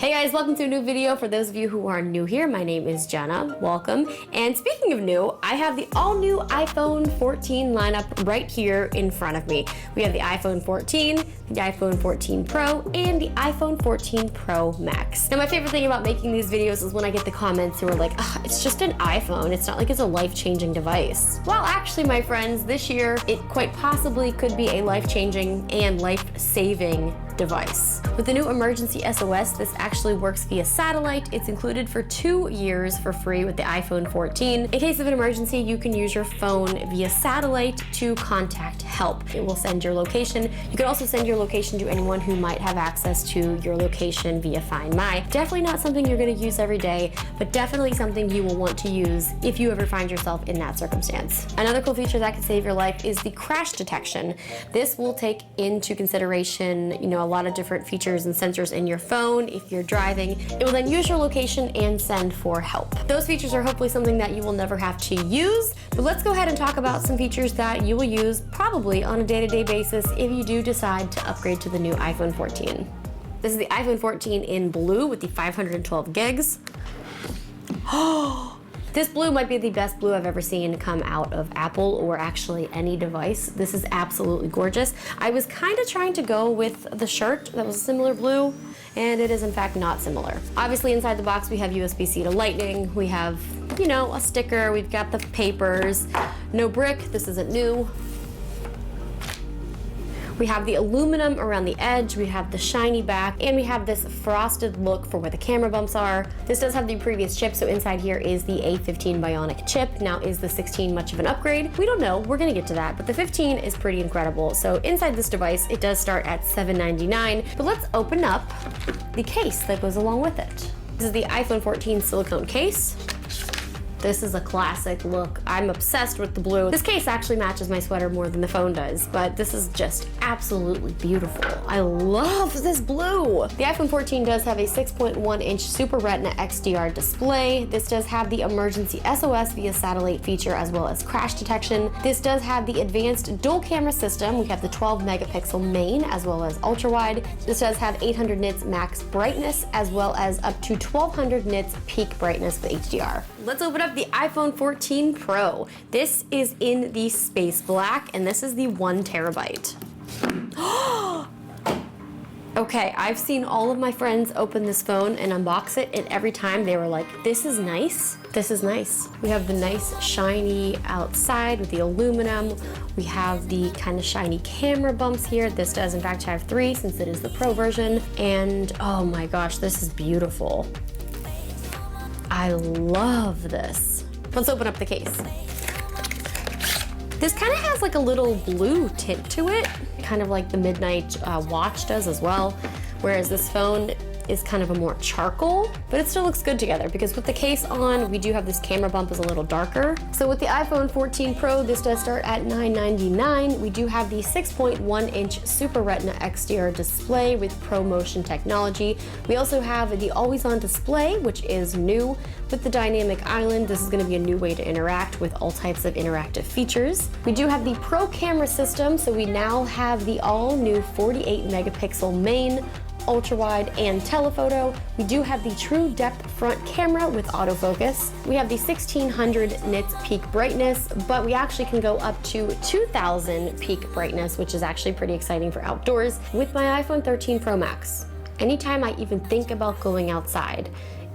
Hey guys, welcome to a new video. For those of you who are new here, my name is Jenna. Welcome. And speaking of new, I have the all-new iPhone 14 lineup right here in front of me. We have the iPhone 14, the iPhone 14 Pro, and the iPhone 14 Pro Max. Now, my favorite thing about making these videos is when I get the comments who are like, it's just an iPhone. It's not like it's a life-changing device. Well, actually, my friends, this year, it quite possibly could be a life-changing and life-saving device. With the new emergency SOS, this actually works via satellite. It's included for 2 years for free with the iPhone 14. In case of an emergency, you can use your phone via satellite to contact help. It will send your location. You can also send your location to anyone who might have access to your location via Find My. Definitely not something you're going to use every day, but definitely something you will want to use if you ever find yourself in that circumstance. Another cool feature that could save your life is the crash detection. This will take into consideration, a lot of different features and sensors in your phone. If you're driving, it will then use your location and send for help. Those features are hopefully something that you will never have to use, but let's go ahead and talk about some features that you will use probably on a day-to-day basis if you do decide to upgrade to the new iPhone 14. This is the iPhone 14 in blue with the 512 gigs. This blue might be the best blue I've ever seen come out of Apple or actually any device. This is absolutely gorgeous. I was kind of trying to go with the shirt that was a similar blue, and it is in fact not similar. Obviously inside the box we have USB-C to Lightning, we have, a sticker, we've got the papers, no brick, this isn't new. We have the aluminum around the edge, we have the shiny back, and we have this frosted look for where the camera bumps are. This does have the previous chip, so inside here is the A15 Bionic chip. Now, is the 16 much of an upgrade? We don't know, we're gonna get to that, but the 15 is pretty incredible. So inside this device, it does start at $799, but let's open up the case that goes along with it. This is the iPhone 14 silicone case. This is a classic look. I'm obsessed with the blue. This case actually matches my sweater more than the phone does, but this is just absolutely beautiful. I love this blue. The iPhone 14 does have a 6.1-inch Super Retina XDR display. This does have the emergency SOS via satellite feature as well as crash detection. This does have the advanced dual camera system. We have the 12-megapixel main as well as ultra wide. This does have 800 nits max brightness as well as up to 1200 nits peak brightness with HDR. Let's open up the iPhone 14 Pro. This is in the space black, and this is the 1 terabyte. Okay, I've seen all of my friends open this phone and unbox it, and every time they were like, this is nice. This is nice. We have the nice shiny outside with the aluminum. We have the kind of shiny camera bumps here. This does in fact have 3 since it is the Pro version. And oh my gosh, this is beautiful. I love this. Let's open up the case. This kind of has like a little blue tint to it, kind of like the Midnight watch does as well, whereas this phone is kind of a more charcoal, but it still looks good together because with the case on, we do have this camera bump is a little darker. So with the iPhone 14 Pro, this does start at $999. We do have the 6.1-inch Super Retina XDR display with ProMotion technology. We also have the always-on display, which is new. With the dynamic island, this is going to be a new way to interact with all types of interactive features. We do have the Pro camera system, so we now have the all-new 48-megapixel main, ultra wide, and telephoto. We do have the true depth front camera with autofocus. We have the 1600 nits peak brightness, but we actually can go up to 2000 peak brightness, which is actually pretty exciting for outdoors with my iPhone 13 Pro Max. Anytime I even think about going outside,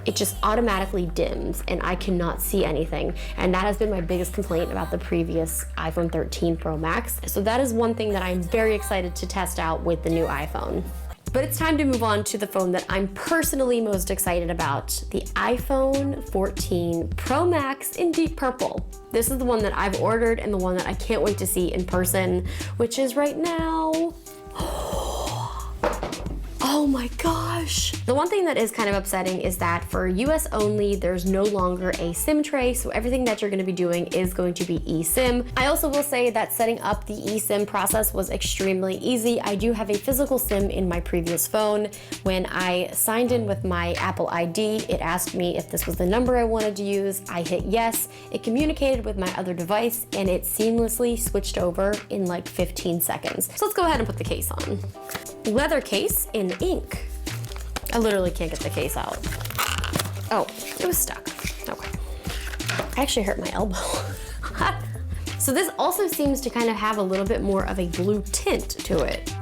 it just automatically dims and I cannot see anything. And that has been my biggest complaint about the previous iPhone 13 Pro Max. So that is one thing that I'm very excited to test out with the new iPhone. But it's time to move on to the phone that I'm personally most excited about, the iPhone 14 Pro Max in deep purple. This is the one that I've ordered and the one that I can't wait to see in person, which is right now. Oh my gosh. The one thing that is kind of upsetting is that for US only, there's no longer a SIM tray, so everything that you're gonna be doing is going to be eSIM. I also will say that setting up the eSIM process was extremely easy. I do have a physical SIM in my previous phone. When I signed in with my Apple ID, it asked me if this was the number I wanted to use. I hit yes, it communicated with my other device, and it seamlessly switched over in like 15 seconds. So let's go ahead and put the case on. Leather case in ink. I literally can't get the case out. Oh, it was stuck. Okay. I actually hurt my elbow. So this also seems to kind of have a little bit more of a blue tint to it,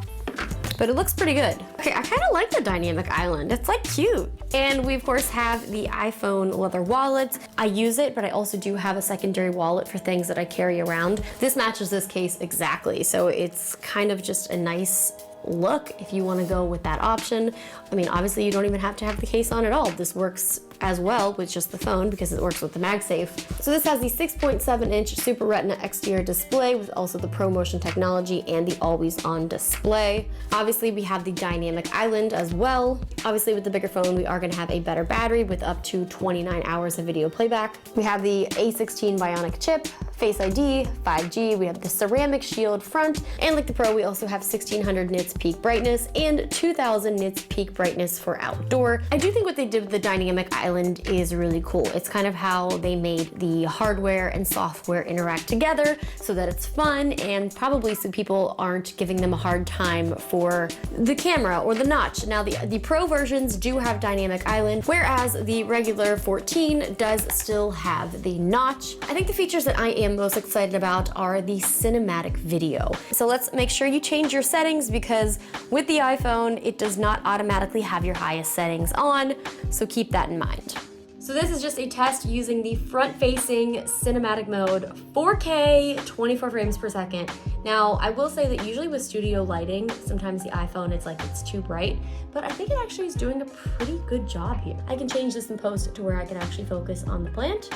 but it looks pretty good. Okay, I kind of like the dynamic island. It's like cute. And we of course have the iPhone leather wallet. I use it, but I also do have a secondary wallet for things that I carry around. This matches this case exactly. So it's kind of just a nice look if you want to go with that option. I mean, obviously you don't even have to have the case on at all. This works as well with just the phone because it works with the MagSafe. So this has the 6.7-inch Super Retina XDR display with also the ProMotion technology and the always-on display. Obviously we have the dynamic island as well. Obviously with the bigger phone we are going to have a better battery with up to 29 hours of video playback. We have the A16 Bionic chip, Face ID, 5G, we have the ceramic shield front, and like the Pro we also have 1600 nits peak brightness and 2000 nits peak brightness for outdoor. I do think what they did with the dynamic island is really cool. It's kind of how they made the hardware and software interact together so that it's fun, and probably so people aren't giving them a hard time for the camera or the notch. Now the Pro versions do have dynamic island, whereas the regular 14 does still have the notch. I think the features that I am most excited about are the cinematic video. So let's make sure you change your settings, because with the iPhone, it does not automatically have your highest settings on, so keep that in mind. So this is just a test using the front-facing cinematic mode, 4K, 24 frames per second. Now, I will say that usually with studio lighting, sometimes the iPhone, it's too bright, but I think it actually is doing a pretty good job here. I can change this in post to where I can actually focus on the plant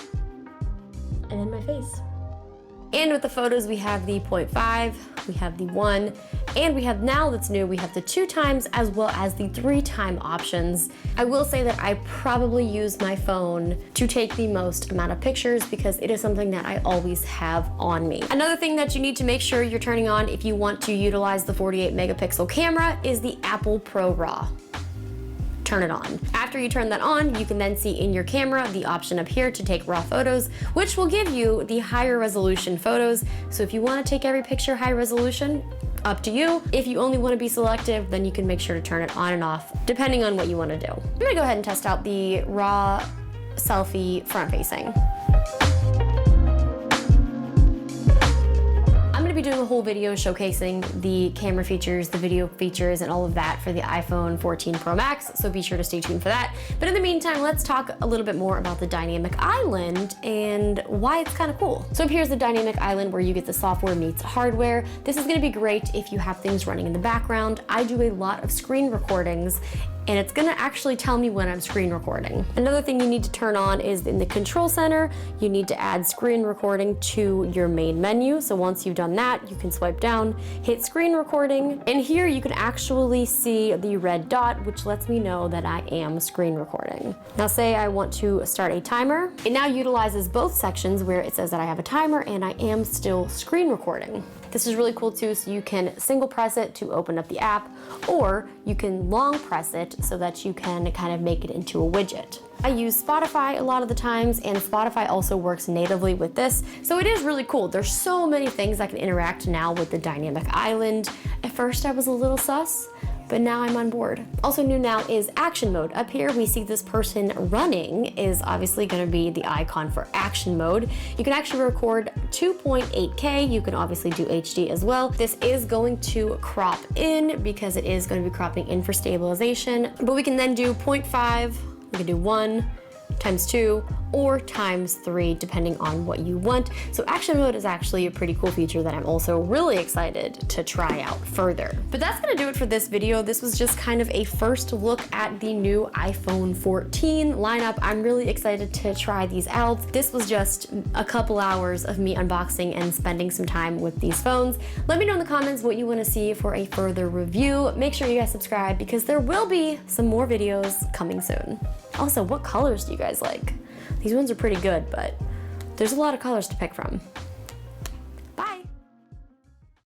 and then my face. And with the photos, we have the 0.5, we have the 1, and we have, now that's new, we have the 2 times as well as the 3 time options. I will say that I probably use my phone to take the most amount of pictures because it is something that I always have on me. Another thing that you need to make sure you're turning on if you want to utilize the 48 megapixel camera is the Apple Pro RAW. Turn it on. After you turn that on, you can then see in your camera the option up here to take raw photos, which will give you the higher resolution photos. So if you want to take every picture high resolution, up to you. If you only want to be selective, then you can make sure to turn it on and off, depending on what you want to do. I'm gonna go ahead and test out the raw selfie front facing. I'm going to be doing a whole video showcasing the camera features, the video features, and all of that for the iPhone 14 Pro Max, so be sure to stay tuned for that. But in the meantime, let's talk a little bit more about the dynamic island and why it's kind of cool. So here's the dynamic island where you get the software meets hardware. This is going to be great if you have things running in the background. I do a lot of screen recordings, and it's gonna actually tell me when I'm screen recording. Another thing you need to turn on is in the control center, you need to add screen recording to your main menu. So once you've done that, you can swipe down, hit screen recording, and here you can actually see the red dot, which lets me know that I am screen recording. Now say I want to start a timer. It now utilizes both sections where it says that I have a timer and I am still screen recording. This is really cool too, so you can single press it to open up the app, or you can long press it so that you can kind of make it into a widget. I use Spotify a lot of the times, and Spotify also works natively with this, so it is really cool. There's so many things that can interact now with the dynamic island. At first I was a little sus, but now I'm on board. Also new now is action mode. Up here we see this person running is obviously gonna be the icon for action mode. You can actually record 2.8K. You can obviously do HD as well. This is going to crop in because it is gonna be cropping in for stabilization, but we can then do 0.5, we can do 1, times 2, or times 3, depending on what you want. So action mode is actually a pretty cool feature that I'm also really excited to try out further. But that's gonna do it for this video. This was just kind of a first look at the new iPhone 14 lineup. I'm really excited to try these out. This was just a couple hours of me unboxing and spending some time with these phones. Let me know in the comments what you wanna see for a further review. Make sure you guys subscribe because there will be some more videos coming soon. Also, what colors do you guys like? These ones are pretty good, but there's a lot of colors to pick from.